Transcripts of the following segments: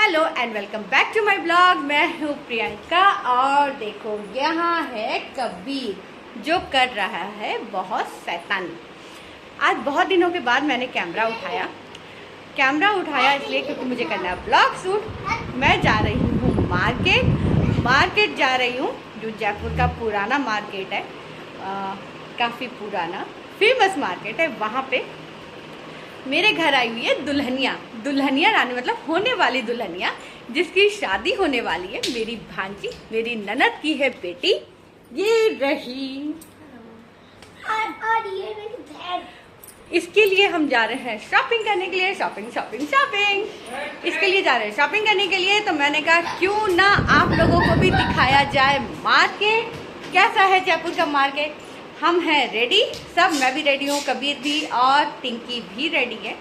Hello and welcome back to my blog. मैं हूँ प्रियंका और देखो यहाँ है कबीर जो कर रहा है बहुत शैतानी। आज बहुत दिनों के बाद मैंने कैमरा उठाया इसलिए क्योंकि मुझे करना है ब्लॉग शूट। मैं जा रही हूँ मार्केट जा रही हूँ जो जयपुर का पुराना मार्केट है, काफ़ी पुराना फेमस मार्केट है। वहाँ पे मेरे घर आई हुई है दुल्हनिया रानी, मतलब होने वाली दुल्हनिया, जिसकी शादी होने वाली है। मेरी भांजी, मेरी ननद की है बेटी, ये रही। और ये मेरी बहन। इसके लिए हम जा रहे हैं शॉपिंग करने के लिए। शॉपिंग इसके लिए जा रहे हैं शॉपिंग करने के लिए। तो मैंने कहा क्यों ना आप लोगों को भी दिखाया जाए मार्केट कैसा है, जयपुर का मार्केट। हम हैं रेडी सब, मैं भी रेडी हूँ, कबीर भी और टिंकी भी रेडी है।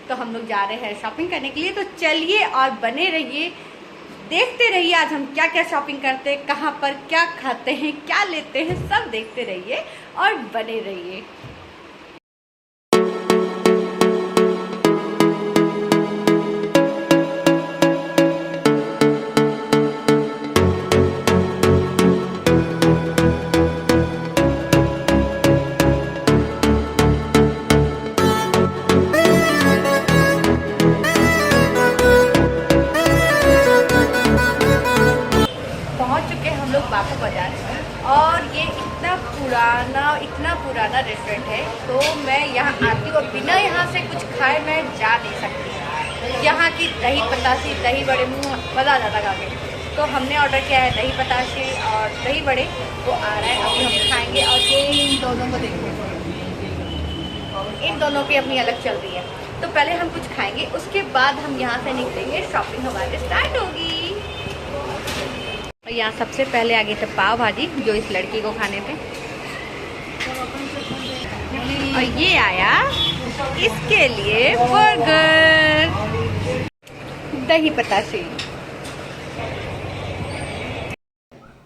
तो हम लोग जा रहे हैं शॉपिंग करने के लिए। तो चलिए और बने रहिए, देखते रहिए आज हम क्या क्या शॉपिंग करते हैं, कहाँ पर क्या खाते हैं, क्या लेते हैं, सब देखते रहिए और बने रहिए। बापू बाजार, और ये इतना पुराना रेस्टोरेंट है। तो मैं यहाँ आती हूँ और बिना यहाँ से कुछ खाए मैं जा नहीं सकती। यहाँ की दही पतासी, दही बड़े मुँह मज़ा आ जाता खा के। तो हमने ऑर्डर किया है दही पतासी और दही बड़े, वो आ रहा है, अभी हम खाएंगे। और ये इन दोनों को देखो, इन दोनों की अपनी अलग चल रही है। तो पहले हम कुछ खाएंगे, उसके बाद हम यहाँ से निकलेंगे, शॉपिंग हमारी स्टार्ट होगी। यहाँ सबसे पहले आ गए थे पाव भाजी जो इस लड़की को खाने थे, और ये आया इसके लिए बर्गर, दही पतासी।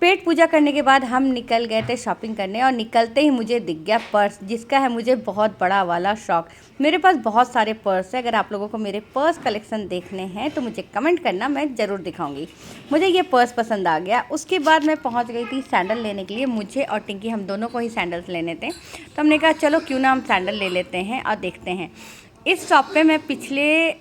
पेट पूजा करने के बाद हम निकल गए थे शॉपिंग करने, और निकलते ही मुझे दिख गया पर्स, जिसका है मुझे बहुत बड़ा वाला शौक। मेरे पास बहुत सारे पर्स है, अगर आप लोगों को मेरे पर्स कलेक्शन देखने हैं तो मुझे कमेंट करना, मैं ज़रूर दिखाऊंगी। मुझे ये पर्स पसंद आ गया। उसके बाद मैं पहुंच गई थी सैंडल लेने के लिए। मुझे और टिंकी, हम दोनों को ही सैंडल्स लेने थे। तो हमने कहा चलो क्यों ना हम सैंडल ले लेते हैं और देखते हैं। इस शॉप पे मैं पिछले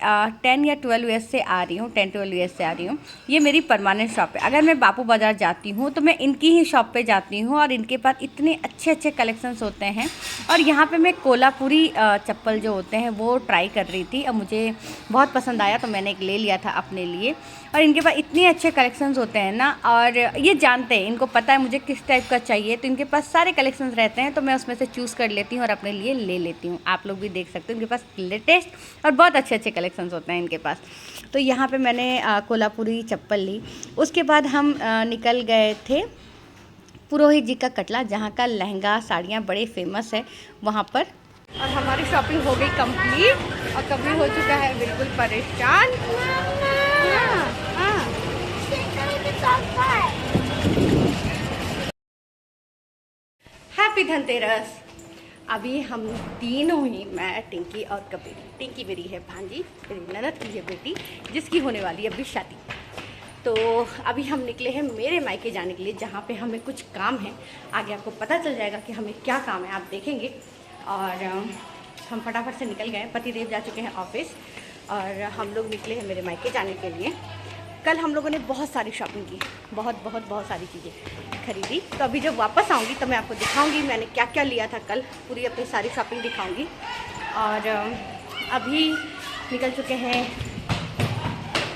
10 या 12 ईयर्स से आ रही हूँ, 10-12 ईयर्स से आ रही हूँ। ये मेरी परमानेंट शॉप है। अगर मैं बापू बाज़ार जाती हूँ तो मैं इनकी ही शॉप पे जाती हूँ, और इनके पास इतने अच्छे अच्छे कलेक्शंस होते हैं। और यहाँ पे मैं कोल्हापुरी चप्पल जो होते हैं वो ट्राई कर रही थी, और मुझे बहुत पसंद आया तो मैंने एक ले लिया था अपने लिए। और इनके पास इतने अच्छे कलेक्शंस होते हैं ना, और ये जानते हैं, इनको पता है मुझे किस टाइप का चाहिए, तो इनके पास सारे कलेक्शंस रहते हैं। तो मैं उसमें से चूज़ कर लेती हूँ और अपने लिए ले लेती हूँ। आप लोग भी देख सकते हो, इनके पास लेटेस्ट और बहुत अच्छे अच्छे कलेक्शंस होते हैं इनके पास। तो यहाँ पे मैंने कोल्हापुरी चप्पल ली। उसके बाद हम निकल गए थे पुरोहित जी का कटला, जहाँ का लहंगा साड़ियाँ बड़े फेमस है वहाँ पर। और हमारी शॉपिंग हो गई कंप्लीट, और कबीर हो चुका है बिल्कुल परेशान। हैप्पी धनतेरस। अभी हम तीनों ही, मैं, टिंकी और कबीर। टिंकी मेरी है भांजी, मेरी ननद की है बेटी, जिसकी होने वाली है अभी शादी। तो अभी हम निकले हैं मेरे मायके जाने के लिए, जहाँ पे हमें कुछ काम है। आगे आपको पता चल जाएगा कि हमें क्या काम है, आप देखेंगे। और हम फटाफट से निकल गए, पतिदेव जा चुके हैं ऑफिस, और हम लोग निकले हैं मेरे मायके जाने के लिए। कल हम लोगों ने बहुत सारी शॉपिंग की, बहुत सारी चीज़ें खरीदी। तो अभी जब वापस आऊँगी तो मैं आपको दिखाऊंगी मैंने क्या क्या लिया था कल, पूरी अपनी सारी शॉपिंग दिखाऊंगी। और अभी निकल चुके हैं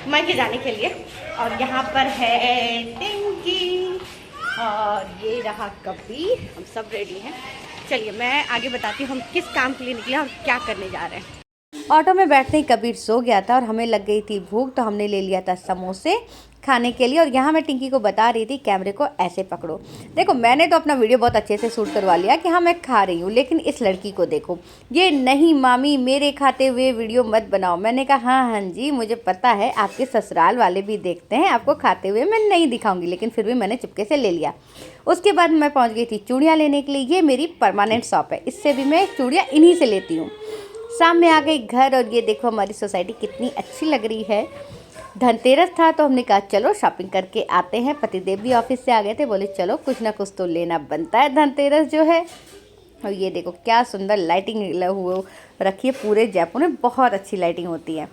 मायके जाने के लिए, और यहाँ पर है टिंकी और ये रहा कबीर, हम सब रेडी हैं। चलिए मैं आगे बताती हूँ हम किस काम के लिए निकले और क्या करने जा रहे हैं। ऑटो में बैठते ही कबीर सो गया था और हमें लग गई थी भूख, तो हमने ले लिया था समोसे खाने के लिए। और यहाँ मैं टिंकी को बता रही थी कैमरे को ऐसे पकड़ो। देखो मैंने तो अपना वीडियो बहुत अच्छे से शूट करवा लिया कि हाँ मैं खा रही हूँ, लेकिन इस लड़की को देखो, ये नहीं मामी मेरे खाते हुए वीडियो मत बनाओ। मैंने कहा हाँ जी मुझे पता है, आपके ससुराल वाले भी देखते हैं आपको खाते हुए, मैं नहीं दिखाऊंगी, लेकिन फिर भी मैंने चुपके से ले लिया। उसके बाद मैं पहुँच गई थी चूड़ियाँ लेने के लिए। ये मेरी परमानेंट शॉप है, इससे भी मैं चूड़ियाँ इन्हीं से लेती हूँ। शाम में आ गई घर, और ये देखो हमारी सोसाइटी कितनी अच्छी लग रही है। धनतेरस था तो हमने कहा चलो शॉपिंग करके आते हैं। पतिदेव भी ऑफिस से आ गए थे, बोले चलो कुछ ना कुछ तो लेना बनता है धनतेरस जो है। और ये देखो क्या सुंदर लाइटिंग हुआ रखी है पूरे जयपुर में, बहुत अच्छी लाइटिंग होती है।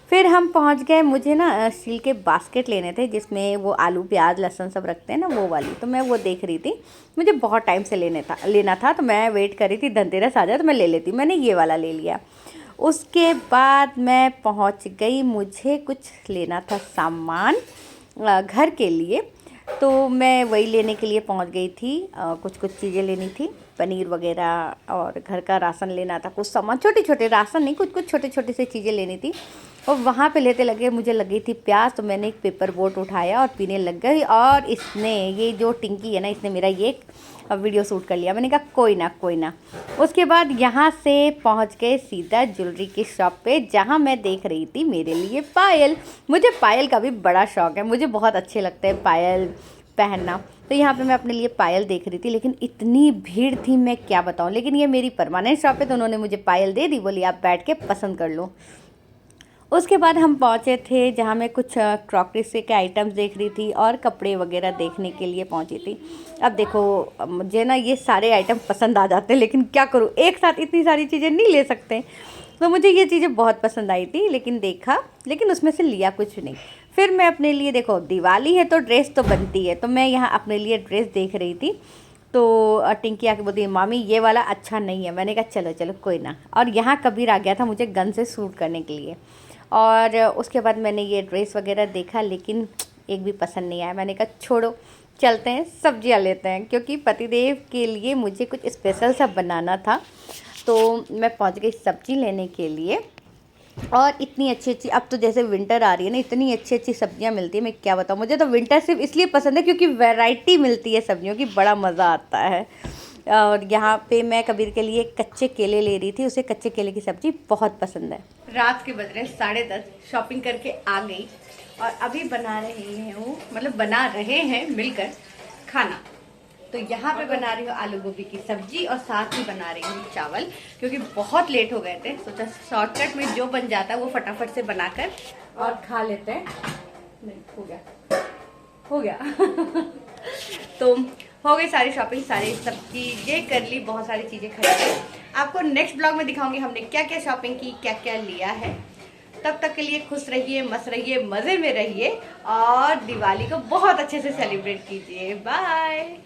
फिर हम पहुंच गए, मुझे ना स्टील के बास्केट लेने थे जिसमें वो आलू प्याज लहसुन सब रखते हैं ना, वो वाली। तो मैं वो देख रही थी, मुझे बहुत टाइम से लेना था तो मैं वेट कर रही थी धनतेरस आ जाए तो मैं ले लेती। मैंने ये वाला ले लिया। उसके बाद मैं पहुंच गई, मुझे कुछ लेना था सामान घर के लिए, तो मैं वही लेने के लिए पहुंच गई थी। कुछ चीज़ें लेनी थी, पनीर वगैरह और घर का राशन लेना था, कुछ सामान छोटे छोटे, राशन नहीं, कुछ छोटे छोटे से चीज़ें लेनी थी। और वहाँ पे लेते लगे मुझे लगी थी प्यास, तो मैंने एक पेपर बोट उठाया और पीने लग गई। और इसने, ये जो टिंकी है ना, इसने मेरा ये वीडियो शूट कर लिया। मैंने कहा कोई ना। उसके बाद यहाँ से पहुँच गए सीधा ज्वेलरी की शॉप पे, जहाँ मैं देख रही थी मेरे लिए पायल। मुझे पायल का भी बड़ा शौक़ है, मुझे बहुत अच्छे लगते हैं पायल पहनना। तो यहाँ पे मैं अपने लिए पायल देख रही थी, लेकिन इतनी भीड़ थी मैं क्या बताऊँ। लेकिन ये मेरी परमानेंट शॉप है तो उन्होंने मुझे पायल दे दी, बोली आप बैठ के पसंद कर लो। उसके बाद हम पहुँचे थे जहाँ मैं कुछ क्रॉकरी से के आइटम्स देख रही थी और कपड़े वगैरह देखने के लिए पहुँची थी। अब देखो मुझे ना ये सारे आइटम पसंद आ जाते हैं, लेकिन क्या करूँ, एक साथ इतनी सारी चीज़ें नहीं ले सकते। तो मुझे ये चीज़ें बहुत पसंद आई थी, लेकिन उसमें से लिया कुछ नहीं। फिर मैं अपने लिए, देखो दिवाली है तो ड्रेस तो बनती है, तो मैं यहाँ अपने लिए ड्रेस देख रही थी। तो टिंकी आके बोलती है मामी ये वाला अच्छा नहीं है। मैंने कहा चलो कोई ना। और यहाँ कबीर आ गया था मुझे गन से शूट करने के लिए। और उसके बाद मैंने ये ड्रेस वगैरह देखा, लेकिन एक भी पसंद नहीं आया। मैंने कहा छोड़ो, चलते हैं सब्जियां लेते हैं, क्योंकि पतिदेव के लिए मुझे कुछ स्पेशल सा बनाना था। तो मैं पहुंच गई सब्जी लेने के लिए। और इतनी अच्छी अब तो जैसे विंटर आ रही है ना, इतनी अच्छी सब्जियां मिलती है, मैं क्या बताऊँ। मुझे तो विंटर सिर्फ इसलिए पसंद है क्योंकि वैरायटी मिलती है सब्जियों की, बड़ा मज़ा आता है। और यहाँ पे मैं कबीर के लिए कच्चे केले ले रही थी, उसे कच्चे केले की सब्ज़ी बहुत पसंद है। रात के बज रहे 10:30, शॉपिंग करके आ गई और अभी बना रहे हैं मिलकर खाना। तो यहाँ पे बना रही हूँ आलू गोभी की सब्जी और साथ ही बना रही हूँ चावल, क्योंकि बहुत लेट हो गए थे। सोचा शॉर्टकट में जो बन जाता है वो फटाफट से बनाकर और खा लेते हैं। नहीं हो गया तो हो गई सारी शॉपिंग, सारी सब चीज़ें कर ली, बहुत सारी चीज़ें खरीदी। आपको नेक्स्ट ब्लॉग में दिखाऊंगी हमने क्या क्या शॉपिंग की, क्या क्या लिया है। तब तक के लिए खुश रहिए, मस्त रहिए, मज़े में रहिए और दिवाली को बहुत अच्छे से सेलिब्रेट कीजिए। बाय।